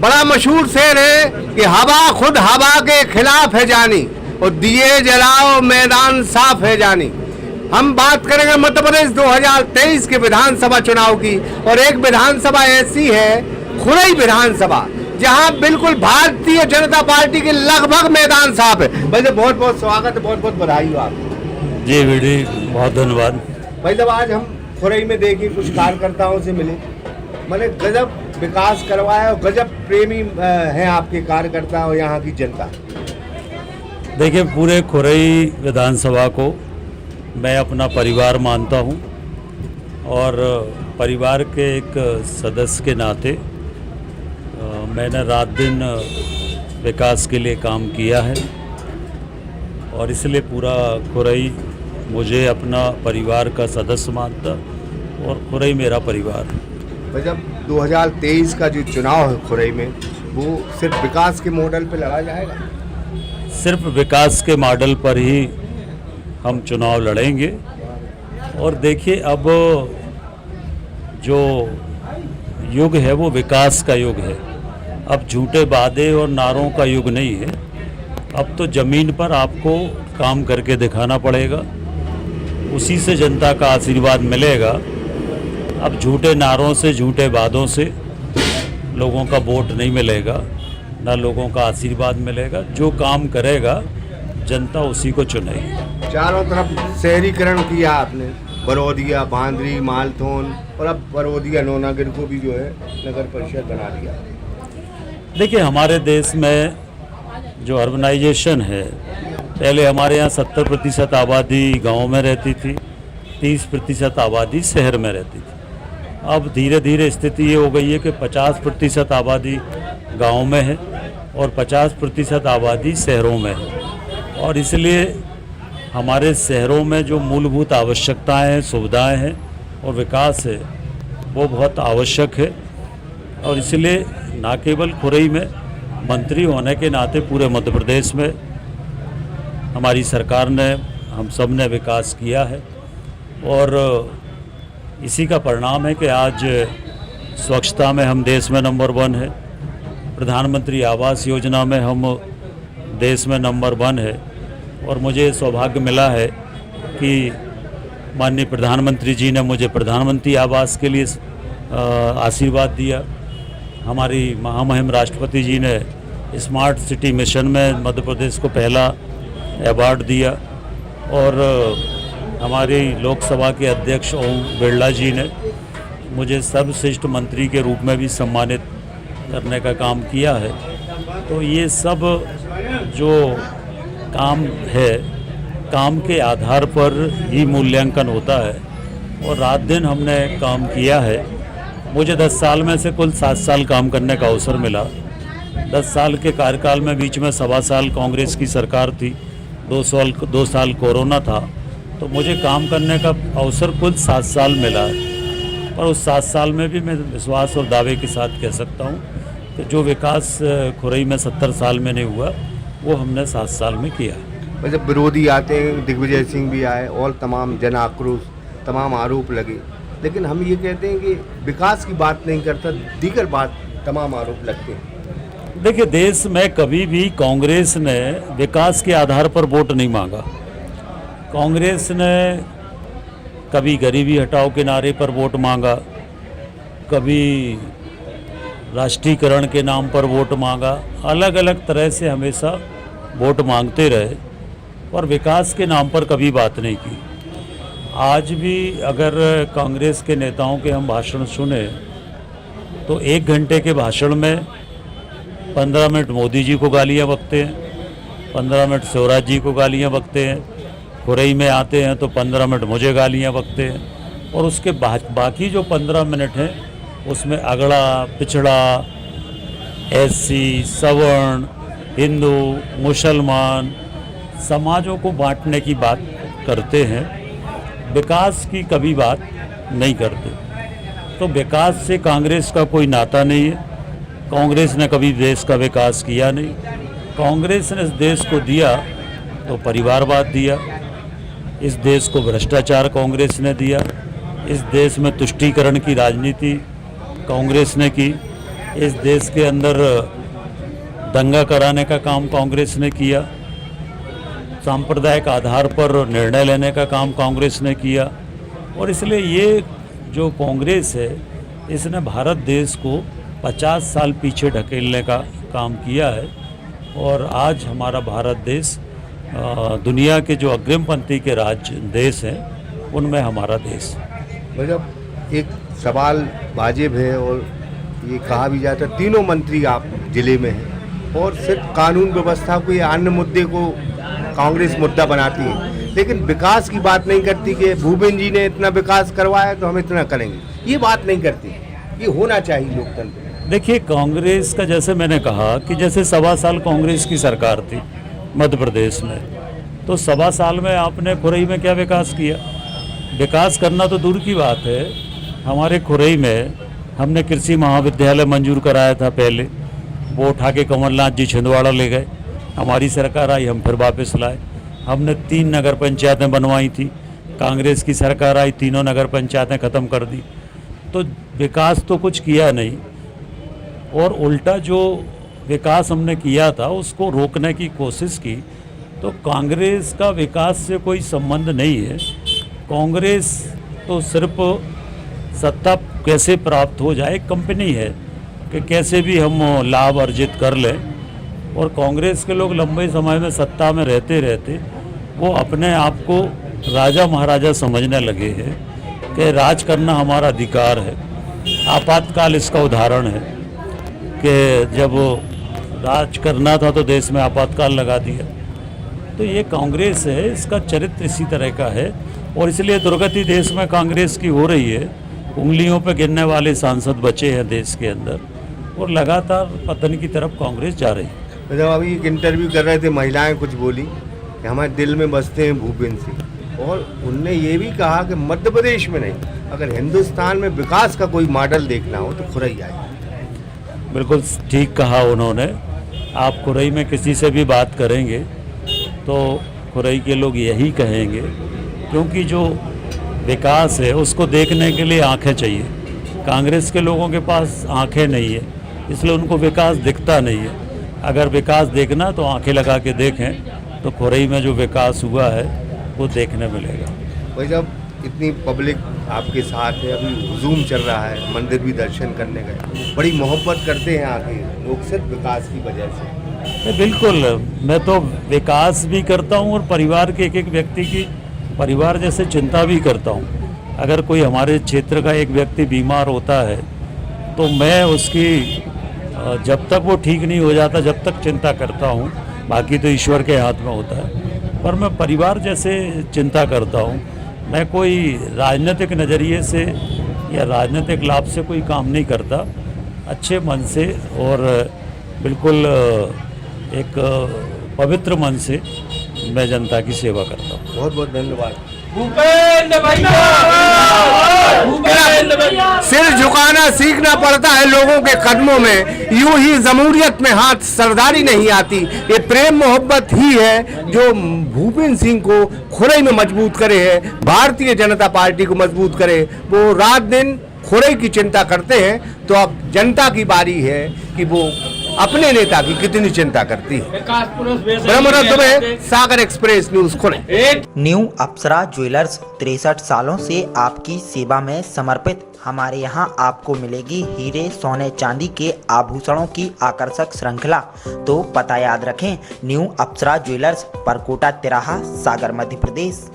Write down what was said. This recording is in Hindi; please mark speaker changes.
Speaker 1: बड़ा मशहूर शेर है कि हवा खुद हवा के खिलाफ है जानी और दिए जलाओ मैदान साफ है जानी। हम बात करेंगे मध्य प्रदेश 2023 के विधानसभा चुनाव की, और एक विधानसभा ऐसी है खुरई विधानसभा जहां बिल्कुल भारतीय जनता पार्टी के लगभग मैदान साफ है। वैसे बहुत बहुत स्वागत है, बहुत बहुत बधाई हो आप।
Speaker 2: जी वीडी, बहुत धन्यवाद।
Speaker 1: भाई जब आज हम खुरई में देखिए कुछ कार्यकर्ताओं से मिले, मैंने गजब विकास करवाया और गजब प्रेमी हैं आपके कार्यकर्ता और यहाँ की जनता।
Speaker 2: देखिए, पूरे खुरई विधानसभा को मैं अपना परिवार मानता हूँ और परिवार के एक सदस्य के नाते मैंने रात दिन विकास के लिए काम किया है और इसलिए पूरा खुरई मुझे अपना परिवार का सदस्य मानता और खुरई मेरा परिवार।
Speaker 1: जब 2023 का जो चुनाव है खुरई में, वो सिर्फ विकास के मॉडल पर लड़ा जाएगा?
Speaker 2: सिर्फ विकास के मॉडल पर ही हम चुनाव लड़ेंगे। और देखिए, अब जो युग है वो विकास का युग है। अब झूठे वादे और नारों का युग नहीं है। अब तो ज़मीन पर आपको काम करके दिखाना पड़ेगा, उसी से जनता का आशीर्वाद मिलेगा। अब झूठे नारों से, झूठे वादों से लोगों का वोट नहीं मिलेगा, ना लोगों का आशीर्वाद मिलेगा। जो काम करेगा जनता उसी को चुनेगी।
Speaker 1: चारों तरफ शहरीकरण किया आपने, बरौदिया, बांद्री, मालथोन और अब बरौदिया नौनागिर को भी जो है नगर परिषद बना दिया।
Speaker 2: देखिए, हमारे देश में जो अर्बनाइजेशन है, पहले हमारे यहाँ 70% आबादी गाँव में रहती थी, 30% आबादी शहर में रहती थी। अब धीरे धीरे स्थिति ये हो गई है कि 50% आबादी गाँव में है और 50% आबादी शहरों में है। और इसलिए हमारे शहरों में जो मूलभूत आवश्यकताएं हैं, सुविधाएं हैं और विकास है, वो बहुत आवश्यक है। और इसलिए ना केवल खुरई में, मंत्री होने के नाते पूरे मध्य प्रदेश में हमारी सरकार ने, हम सब ने विकास किया है। और इसी का परिणाम है कि आज स्वच्छता में हम देश में नंबर 1 है, प्रधानमंत्री आवास योजना में हम देश में नंबर 1 है। और मुझे सौभाग्य मिला है कि माननीय प्रधानमंत्री जी ने मुझे प्रधानमंत्री आवास के लिए आशीर्वाद दिया। हमारी महामहिम राष्ट्रपति जी ने स्मार्ट सिटी मिशन में मध्य प्रदेश को पहला अवार्ड दिया। और हमारी लोकसभा के अध्यक्ष ओम बिरला जी ने मुझे सर्वश्रेष्ठ मंत्री के रूप में भी सम्मानित करने का काम किया है। तो ये सब जो काम है, काम के आधार पर ही मूल्यांकन होता है और रात दिन हमने काम किया है। मुझे 10 साल में से कुल 7 साल काम करने का अवसर मिला। 10 साल के कार्यकाल में बीच में 1.25 साल कांग्रेस की सरकार थी, 2 साल कोरोना था, तो मुझे काम करने का अवसर कुल 7 साल मिला है। और उस 7 साल में भी मैं विश्वास और दावे के साथ कह सकता हूँ कि जो विकास खुरई में 70 साल में नहीं हुआ, वो हमने 7 साल में किया।
Speaker 1: वैसे विरोधी आते हैं, दिग्विजय सिंह भी आए और तमाम जन आक्रोश, तमाम आरोप लगे, लेकिन हम ये कहते हैं कि विकास की बात नहीं करता, दीगर बात तमाम आरोप लगते हैं।
Speaker 2: देखिए, देश में कभी भी कांग्रेस ने विकास के आधार पर वोट नहीं मांगा। कांग्रेस ने कभी गरीबी हटाओ के नारे पर वोट मांगा, कभी राष्ट्रीयकरण के नाम पर वोट मांगा, अलग अलग तरह से हमेशा वोट मांगते रहे और विकास के नाम पर कभी बात नहीं की। आज भी अगर कांग्रेस के नेताओं के हम भाषण सुने तो 1 घंटे के भाषण में 15 मिनट मोदी जी को गालियाँ बकते हैं, 15 मिनट शिवराज जी को गालियाँ बकते हैं, खुरई में आते हैं तो 15 मिनट मुझे गालियाँ बकते हैं। और उसके बाकी जो 15 मिनट हैं उसमें अगड़ा, पिछड़ा, एससी, सवर्ण, हिंदू, मुसलमान समाजों को बांटने की बात करते हैं, विकास की कभी बात नहीं करते। तो विकास से कांग्रेस का कोई नाता नहीं है। कांग्रेस ने कभी देश का विकास किया नहीं। कांग्रेस ने इस देश को दिया तो परिवारवाद दिया, इस देश को भ्रष्टाचार कांग्रेस ने दिया, इस देश में तुष्टीकरण की राजनीति कांग्रेस ने की इस देश के अंदर दंगा कराने का काम कांग्रेस ने किया, सांप्रदायिक आधार पर निर्णय लेने का काम कांग्रेस ने किया, और इसलिए ये जो कांग्रेस है इसने भारत देश को 50 साल पीछे ढकेलने का काम किया है। और आज हमारा भारत देश दुनिया के जो अग्रिम पंथी के राज्य देश हैं उनमें हमारा देश।
Speaker 1: मतलब एक सवाल वाजिब है और ये कहा भी जाता है तीनों मंत्री आप जिले में हैं और सिर्फ कानून व्यवस्था को या अन्य मुद्दे को कांग्रेस मुद्दा बनाती है, लेकिन विकास की बात नहीं करती कि भूपेंद्र जी ने इतना विकास करवाया तो हम इतना करेंगे, ये बात नहीं करती। ये होना चाहिए लोकतंत्र।
Speaker 2: देखिए, कांग्रेस का जैसे मैंने कहा कि जैसे 1.25 साल कांग्रेस की सरकार थी मध्य प्रदेश में, तो 1.25 साल में आपने खुरई में क्या विकास किया? विकास करना तो दूर की बात है, हमारे खुरई में हमने कृषि महाविद्यालय मंजूर कराया था पहले, वो उठा के कमलनाथ जी छिंदवाड़ा ले गए, हमारी सरकार आई हम फिर वापस लाए। हमने 3 नगर पंचायतें बनवाई थी, कांग्रेस की सरकार आई, तीनों नगर पंचायतें ख़त्म कर दी। तो विकास तो कुछ किया नहीं, और उल्टा जो विकास हमने किया था उसको रोकने की कोशिश की। तो कांग्रेस का विकास से कोई संबंध नहीं है। कांग्रेस तो सिर्फ सत्ता कैसे प्राप्त हो जाए, कंपनी है कि कैसे भी हम लाभ अर्जित कर लें। और कांग्रेस के लोग लंबे समय में सत्ता में रहते रहते वो अपने आप को राजा महाराजा समझने लगे हैं कि राज करना हमारा अधिकार है। आपातकाल इसका उदाहरण है कि जब राज करना था तो देश में आपातकाल लगा दिया। तो ये कांग्रेस है, इसका चरित्र इसी तरह का है, और इसलिए दुर्गति देश में कांग्रेस की हो रही है। उंगलियों पर गिनने वाले सांसद बचे हैं देश के अंदर, और लगातार पतन की तरफ कांग्रेस जा रही है।
Speaker 1: जब अभी एक इंटरव्यू कर रहे थे, महिलाएं कुछ बोली कि हमारे दिल में बसते हैं भूपेंद्र सिंह, और उनने ये भी कहा कि मध्य प्रदेश में नहीं, अगर हिंदुस्तान में विकास का कोई मॉडल देखना हो तो खुरई आए।
Speaker 2: बिल्कुल ठीक कहा उन्होंने। आप खुरई में किसी से भी बात करेंगे तो खुरई के लोग यही कहेंगे, क्योंकि जो विकास है उसको देखने के लिए आंखें चाहिए। कांग्रेस के लोगों के पास आंखें नहीं है, इसलिए उनको विकास दिखता नहीं है। अगर विकास देखना तो आंखें लगा के देखें तो खुरई में जो विकास हुआ है वो देखने मिलेगा।
Speaker 1: भाई, जब इतनी पब्लिक आपके साथ है, अभी हुजूम चल रहा है, मंदिर भी दर्शन करने गए, बड़ी मोहब्बत करते हैं आके लोग सिर्फ विकास की वजह से।
Speaker 2: बिल्कुल, मैं तो विकास भी करता हूँ और परिवार के एक एक व्यक्ति की परिवार जैसे चिंता भी करता हूँ। अगर कोई हमारे क्षेत्र का एक व्यक्ति बीमार होता है तो मैं उसकी जब तक वो ठीक नहीं हो जाता जब तक चिंता करता हूँ, बाकी तो ईश्वर के हाथ में होता है, पर मैं परिवार जैसे चिंता करता हूँ। मैं कोई राजनीतिक नज़रिए से या राजनीतिक लाभ से कोई काम नहीं करता, अच्छे मन से और बिल्कुल एक पवित्र मन से मैं जनता की सेवा करता हूँ।
Speaker 1: बहुत बहुत धन्यवाद। सिर झुकाना सीखना पड़ता है लोगों के कदमों में, यूं ही जमहूरियत में हाथ सरदारी नहीं आती। ये प्रेम मोहब्बत ही है जो भूपेंद्र सिंह को खुरई में मजबूत करे है, भारतीय जनता पार्टी को मजबूत करे। वो रात दिन खुरई की चिंता करते हैं, तो अब जनता की बारी है कि वो अपने नेता की कितनी चिंता करती है। ब्रह्मरथ दुबे, सागर एक्सप्रेस न्यूज खुरई।
Speaker 3: न्यू अप्सरा ज्वेलर्स 63 सालों से आपकी सेवा में समर्पित। हमारे यहाँ आपको मिलेगी हीरे सोने चांदी के आभूषणों की आकर्षक श्रृंखला। तो पता याद रखें, न्यू अप्सरा ज्वेलर्स, परकोटा तिराहा, सागर, मध्य प्रदेश।